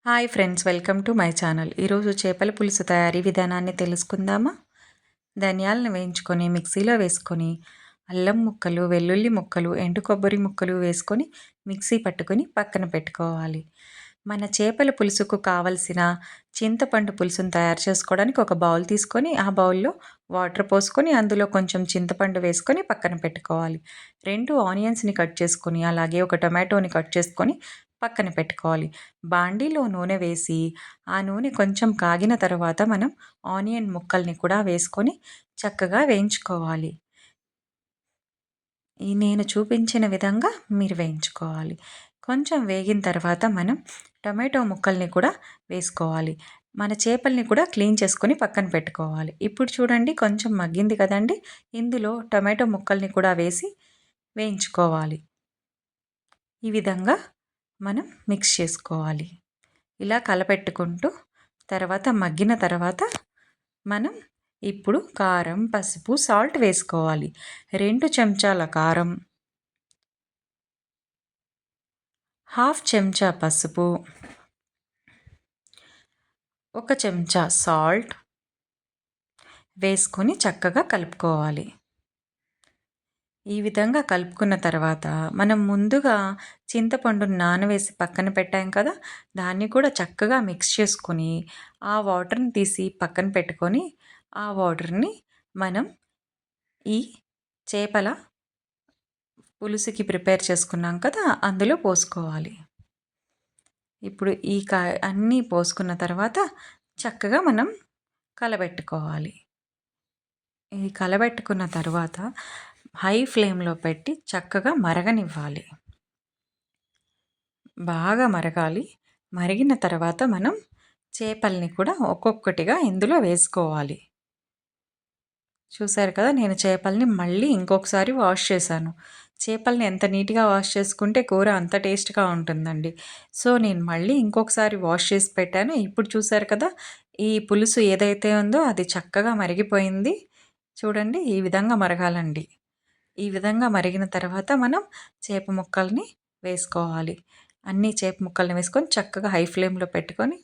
Hi friends, welcome to my channel. ఈరోజు చేపల పులుసు తయారీ విధానాన్ని తెలుసుకుందామా? ధనియాలను వేయించుకొని మిక్సీలో వేసుకొని, అల్లం ముక్కలు, వెల్లుల్లి ముక్కలు, ఎండు కొబ్బరి ముక్కలు వేసుకొని మిక్సీ పట్టుకొని పక్కన పెట్టుకోవాలి. మన చేపల పులుసుకు కావలసిన చింతపండు పులుసును తయారు చేసుకోవడానికి ఒక బౌల్ తీసుకొని, ఆ బౌల్‌లో వాటర్ పోసుకొని, అందులో కొంచెం చింతపండు వేసుకొని పక్కన పెట్టుకోవాలి. 2 ఆనియన్స్‌ని కట్ చేసుకొని, అలాగే ఒక టొమాటోని కట్ చేసుకొని పక్కన పెట్టుకోవాలి. బాండీలో నూనె వేసి, ఆ నూనె కొంచెం కాగిన తర్వాత మనం ఆనియన్ ముక్కల్ని కూడా వేసుకొని చక్కగా వేయించుకోవాలి. నేను చూపించిన విధంగా మీరు వేయించుకోవాలి. కొంచెం వేగిన తర్వాత మనం టొమాటో ముక్కల్ని కూడా వేసుకోవాలి. మన చేపల్ని కూడా క్లీన్ చేసుకొని పక్కన పెట్టుకోవాలి. ఇప్పుడు చూడండి, కొంచెం మగ్గింది కదండీ! ఇందులో టొమాటో ముక్కల్ని కూడా వేసి వేయించుకోవాలి. ఈ విధంగా మనం మిక్స్ చేసుకోవాలి. ఇలా కలపెట్టుకుంటూ తర్వాత మగ్గిన తర్వాత మనం ఇప్పుడు కారం, పసుపు, సాల్ట్ వేసుకోవాలి. 2 చెంచాల కారం, హాఫ్ చెంచా పసుపు, 1 చెంచా సాల్ట్ వేసుకొని చక్కగా కలుపుకోవాలి. ఈ విధంగా కలుపుకున్న తర్వాత మనం ముందుగా చింతపండుని నానవేసి పక్కన పెట్టాం కదా! దాన్ని కూడా చక్కగా మిక్స్ చేసుకొని, ఆ వాటర్‌ని తీసి పక్కన పెట్టుకొని, ఆ వాటర్‌ని మనం ఈ చేపల పులుసుకి ప్రిపేర్ చేసుకున్నాం కదా! అందులో పోసుకోవాలి. ఇప్పుడు ఈ అన్నీ పోసుకున్న తర్వాత చక్కగా మనం కలబెట్టుకోవాలి. ఈ కలబెట్టుకున్న తర్వాత హై ఫ్లేమ్‌లో పెట్టి చక్కగా మరగనివ్వాలి. బాగా మరగాలి. మరిగిన తర్వాత మనం చేపల్ని కూడా ఒక్కొక్కటిగా ఇందులో వేసుకోవాలి. చూసారు కదా! నేను చేపల్ని మళ్ళీ ఇంకొకసారి వాష్ చేశాను. చేపల్ని ఎంత నీట్‌గా వాష్ చేసుకుంటే కూర అంత టేస్ట్‌గా ఉంటుందండి. సో, నేను మళ్ళీ ఇంకొకసారి వాష్ చేసి పెట్టాను. ఇప్పుడు చూసారు కదా! ఈ పులుసు ఏదైతే ఉందో అది చక్కగా మరిగిపోయింది. చూడండి, ఈ విధంగా మరగాలండి. ఈ విధంగా మరిగిన తర్వాత మనం చేప ముక్కల్ని వేసుకోవాలి. అన్ని చేప ముక్కల్ని వేసుకొని చక్కగా హై ఫ్లేమ్‌లో పెట్టుకొని,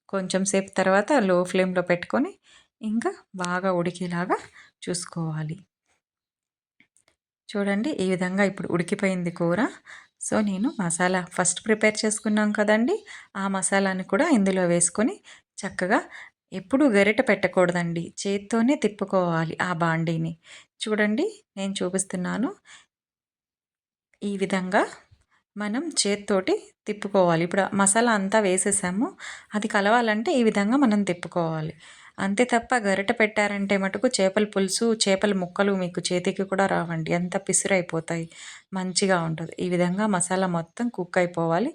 కొంచెం సేపు తర్వాత లో ఫ్లేమ్‌లో పెట్టుకొని, ఇంకా బాగా ఉడికేలాగా చూసుకోవాలి. చూడండి, ఈ విధంగా ఇప్పుడు ఉడికిపోయింది కూర. సో, నేను మసాలా ఫస్ట్ ప్రిపేర్ చేసుకున్నాం కదండీ! ఆ మసాలాని కూడా ఇందులో వేసుకొని చక్కగా, ఎప్పుడు గరిటె పెట్టకూడదండి. చేత్తోనే తిప్పుకోవాలి ఆ బాండీని. చూడండి, నేను చూపిస్తున్నాను. ఈ విధంగా మనం చేత్తోటి తిప్పుకోవాలి. ఇప్పుడు మసాలా అంతా వేసేసాము. అది కలవాలంటే ఈ విధంగా మనం తిప్పుకోవాలి. అంతే తప్ప గరిటె పెట్టారంటే మటుకు చేపల పులుసు, చేపల ముక్కలు మీకు చేతికి కూడా రావండి. అంత పిసురైపోతాయి. మంచిగా ఉండదు. ఈ విధంగా మసాలా మొత్తం కుక్ అయిపోవాలి.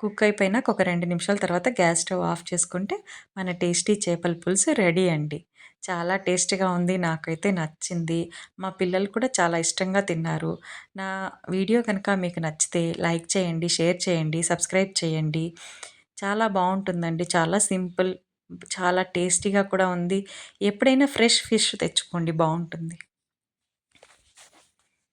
కుక్ అయిపోయినాక ఒక 2 నిమిషాల తర్వాత గ్యాస్ స్టవ్ ఆఫ్ చేసుకుంటే మన టేస్టీ చేపల పులుసు రెడీ అండి. చాలా టేస్టీగా ఉంది. నాకైతే నచ్చింది. మా పిల్లలు కూడా చాలా ఇష్టంగా తిన్నారు. నా వీడియో కనుక మీకు నచ్చితే లైక్ చేయండి, షేర్ చేయండి, సబ్స్క్రైబ్ చేయండి. చాలా బావుంటుందండి. చాలా సింపుల్, చాలా టేస్టీగా కూడా ఉంది. ఎప్పుడైనా ఫ్రెష్ ఫిష్ తెచ్చుకోండి, బావుంటుంది.